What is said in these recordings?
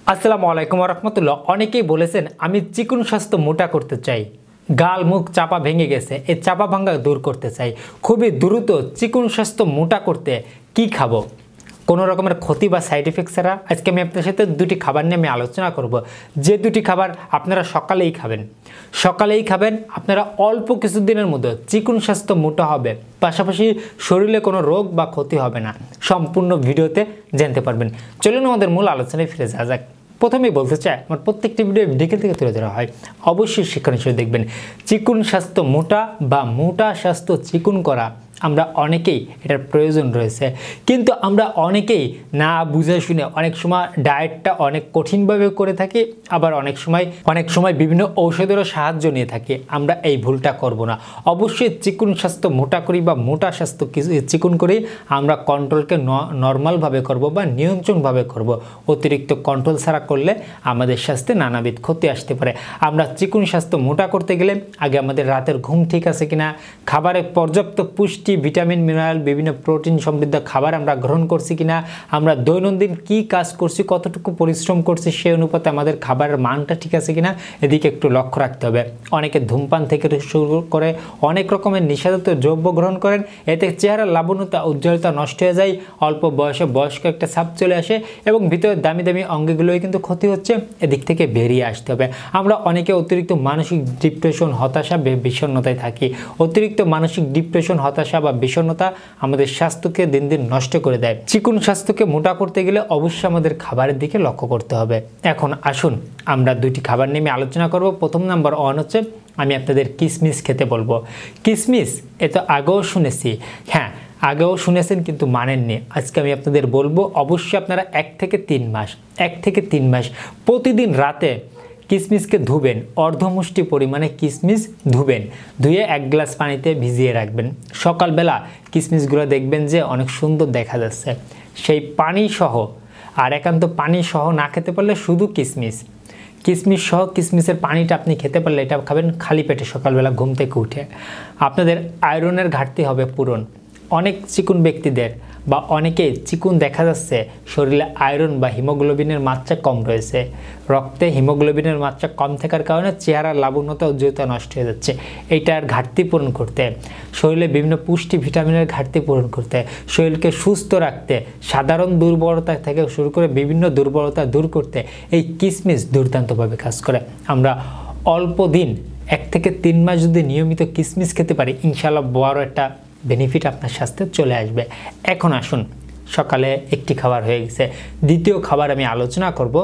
আসসালামু আলাইকুম ওয়া রাহমাতুল্লাহ। অনেকেই বলেছেন আমি চিকন স্বাস্থ্য মোটা করতে চাই, গাল মুখ চাপা ভেঙে গেছে, এই চাপা ভাঙা দূর করতে চাই। খুবই দ্রুত চিকন স্বাস্থ্য মোটা করতে কি খাবো, কোনো রকমের ক্ষতি বা সাইড এফেক্ট ছাড়া আজকে আমি আপনার সাথে দুটি খাবার নিয়ে আমি আলোচনা করব। যে দুটি খাবার আপনারা সকালেই খাবেন আপনারা অল্প কিছুদিনের মধ্যে চিকন স্বাস্থ্য মোটা হবে, পাশাপাশি শরীরে কোনো রোগ বা ক্ষতি হবে না। সম্পূর্ণ ভিডিওতে জানতে পারবেন। চলুন আমাদের মূল আলোচনায় ফিরে যাওয়া যাক। প্রথমেই বলতে চাই, আমার প্রত্যেকটি ভিডিও ডিটেল থেকে তুলে ধরা হয়, অবশ্যই শিক্ষণ হিসেবে দেখবেন। চিকন স্বাস্থ্য মোটা বা মোটা স্বাস্থ্য চিকন করা আমরা অনেকেই এটার প্রয়োজন রয়েছে, কিন্তু আমরা অনেকেই না বুঝে শুনে অনেক সময় ডায়েটটা অনেক কঠিনভাবে করে থাকি, আবার অনেক সময় বিভিন্ন ঔষধেরও সাহায্য নিয়ে থাকি। আমরা এই ভুলটা করব না। অবশ্যই চিকন স্বাস্থ্য মোটা করি বা মোটা স্বাস্থ্য চিকন করি আমরা কন্ট্রোলকে নর্মালভাবে করব বা নিয়ন্ত্রণভাবে করব। অতিরিক্ত কন্ট্রোল ছাড়া করলে আমাদের স্বাস্থ্যে নানাবিধ ক্ষতি আসতে পারে। আমরা চিকন স্বাস্থ্য মোটা করতে গেলে আগে আমাদের রাতের ঘুম ঠিক আছে কিনা, খাবারে পর্যাপ্ত পুষ্টি ভিটামিন মিনারেল বিভিন্ন প্রোটিন সমৃদ্ধ খাবার আমরা গ্রহণ করছি কিনা, আমরা দৈনন্দিন কি কাজ করছি, কতটুকু পরিশ্রম করছি, সেই অনুপাতে আমাদের খাবারের মানটা ঠিক আছে কিনা এদিকে একটু লক্ষ্য রাখতে হবে। অনেকে ধূমপান থেকে শুরু করে অনেক রকমের নেশাজাতীয় দ্রব্য গ্রহণ করেন, এতে চেহারার লাবণ্যতা উজ্জ্বলতা নষ্ট হয়ে যায়, অল্প বয়সে বয়স্ক একটা ছাপ চলে আসে এবং ভিতরে দামি দামি অঙ্গগুলোই কিন্তু ক্ষতি হচ্ছে। এদিক থেকে বেরিয়ে আসতে হবে। আমরা অনেকে অতিরিক্ত মানসিক ডিপ্রেশন, হতাশা, বিষণ্ণতায় থাকি। অতিরিক্ত মানসিক ডিপ্রেশন, হতাশা বা বিষণ্ণতা আমাদের স্বাস্থ্যকে দিন দিন নষ্ট করে দেয়। চিকন স্বাস্থ্যকে মোটা করতে গেলে অবশ্যই আমাদের খাবারের দিকে লক্ষ্য করতে হবে। এখন আসুন আমরা দুইটি খাবার নিয়ে আলোচনা করব। প্রথম নাম্বার 1 হচ্ছে আমি আপনাদের কিশমিশ খেতে বলবো। কিশমিশ এ তো আগেও শুনেছি, হ্যাঁ আগেও শুনেছেন কিন্তু মানেননি। আজকে আমি আপনাদের বলবো অবশ্যই আপনারা 1 থেকে 3 মাস প্রতিদিন রাতে কিশমিশকে ধুবেন, অর্ধমুষ্টি পরিমাণে কিশমিশ ধুয়ে 1 গ্লাস পানিতে ভিজিয়ে রাখবেন। সকালবেলা কিশমিশগুলো দেখবেন যে অনেক সুন্দর দেখা যাচ্ছে। সেই পানি সহ, আর একান্ত পানি সহ না খেতে পারলে শুধু কিশমিশ সহ কিশমিশের পানিটা আপনি খেতে পারলে এটা খাবেন খালি পেটে সকালবেলা ঘুম থেকে উঠে। আপনাদের আয়রনের ঘাটতি হবে পূরণ। অনেক চিকন ব্যক্তিদের বা অনেকে চিকন দেখা যাচ্ছে শরীরে আয়রন বা হিমোগ্লোবিনের মাত্রা কম রয়েছে। রক্তে হিমোগ্লোবিনের মাত্রা কম থাকার কারণে চেহারার লাবণ্যতা উজ্জ্বলতা নষ্ট হয়ে যাচ্ছে। এইটার ঘাটতি পূরণ করতে, শরীরে বিভিন্ন পুষ্টি ভিটামিনের ঘাটতি পূরণ করতে, শরীরকে সুস্থ রাখতে, সাধারণ দুর্বলতা থেকে শুরু করে বিভিন্ন দুর্বলতা দূর করতে এই কিশমিশ দুর্দান্তভাবে কাজ করে। আমরা অল্প দিন 1 থেকে 3 মাস যদি নিয়মিত কিশমিশ খেতে পারি, ইনশাআল্লাহ বড় একটা বেনিফিট আপনার স্বাস্থ্যে চলে আসবে। এখন আসুন, সকালে একটি খাবার হয়ে গেছে, দ্বিতীয় খাবার আমি আলোচনা করব।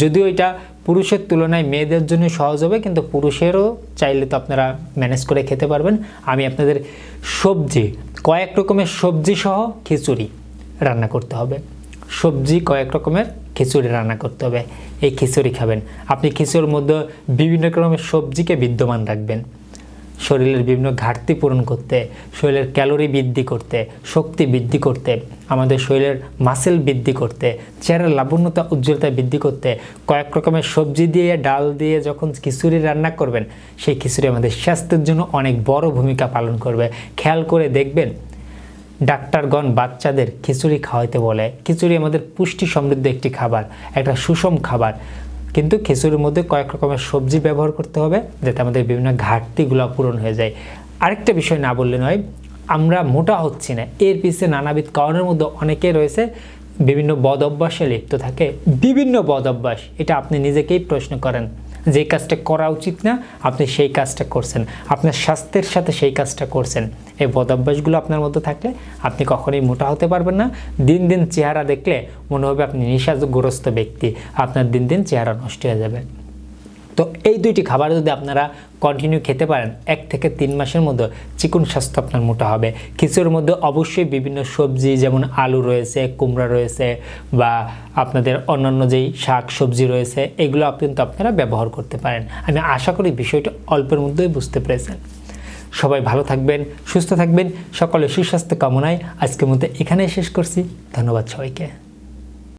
যদিও এটা পুরুষের তুলনায় মেয়েদের জন্য সহজ হবে, কিন্তু পুরুষেরও চাইলে তো আপনারা ম্যানেজ করে খেতে পারবেন। আমি আপনাদের কয়েক রকমের সবজি সহ খিচুড়ি রান্না করতে হবে। কয়েক রকমের খিচুড়ি রান্না করতে হবে। এই খিচুড়ি খাবেন। আপনি খিচুড়ির মধ্যে বিভিন্ন রকমের সবজিকে বিদ্যমান রাখবেন, শরীরের বিভিন্ন ঘাটতি পূরণ করতে, শরীরের ক্যালোরি বৃদ্ধি করতে, শক্তি বৃদ্ধি করতে, আমাদের শরীরের মাসেল বৃদ্ধি করতে, চেহারার লাবণ্যতা উজ্জ্বলতা বৃদ্ধি করতে কয়েক রকমের সবজি দিয়ে ডাল দিয়ে যখন খিচুড়ি রান্না করবেন, সেই খিচুড়ি আমাদের স্বাস্থ্যের জন্য অনেক বড় ভূমিকা পালন করবে। খেয়াল করে দেখবেন ডাক্তারগণ বাচ্চাদের খিচুড়ি খাওয়াইতে বলে। খিচুড়ি আমাদের পুষ্টি সমৃদ্ধ একটি খাবার, একটা সুষম খাবার, কিন্তু খিচুড়ির মধ্যে কয়েক রকমের সবজি ব্যবহার করতে হবে যাতে আমাদের বিভিন্ন ঘাটতিগুলো পূরণ হয়ে যায়। আরেকটা বিষয় না বললে নয়, আমরা মোটা হচ্ছি না, এর পিছনে নানাবিধ কারণের মধ্যে অনেকে রয়েছে বিভিন্ন বদ অভ্যাসে লিপ্ত থাকে। বিভিন্ন বদ অভ্যাস, এটা আপনি নিজেকেই প্রশ্ন করেন, যে কাজটা করা উচিত না আপনি সেই কাজটা করছেন, আপনার স্বাস্থ্যের সাথে সেই কাজটা করছেন। এই বদভ্যাসগুলো আপনার মধ্যে থাকলে আপনি কখনোই মোটা হতে পারবেন না। দিন দিন চেহারা দেখলে মনে হবে আপনি নেশাগ্রস্ত ব্যক্তি, আপনার দিন দিন চেহারা নষ্ট হয়ে যাবে। তো এই দুইটি খাবার যদি আপনারা কন্টিনিউ খেতে পারেন, 1 থেকে 3 মাসের মধ্যে চিকন স্বাস্থ্য আপনার মোটা হবে। খিচুড়ির মধ্যে অবশ্যই বিভিন্ন সবজি যেমন আলু রয়েছে, কুমড়া রয়েছে বা আপনাদের অন্যান্য যেই শাক সবজি রয়েছে, এগুলো কিন্তু আপনারা ব্যবহার করতে পারেন। আমি আশা করি বিষয়টা অল্পের মধ্যেই বুঝতে পেরেছেন। সবাই ভালো থাকবেন, সুস্থ থাকবেন, সকলের সুস্বাস্থ্য কামনায় আজকের মধ্যে এখানেই শেষ করছি। ধন্যবাদ সবাইকে।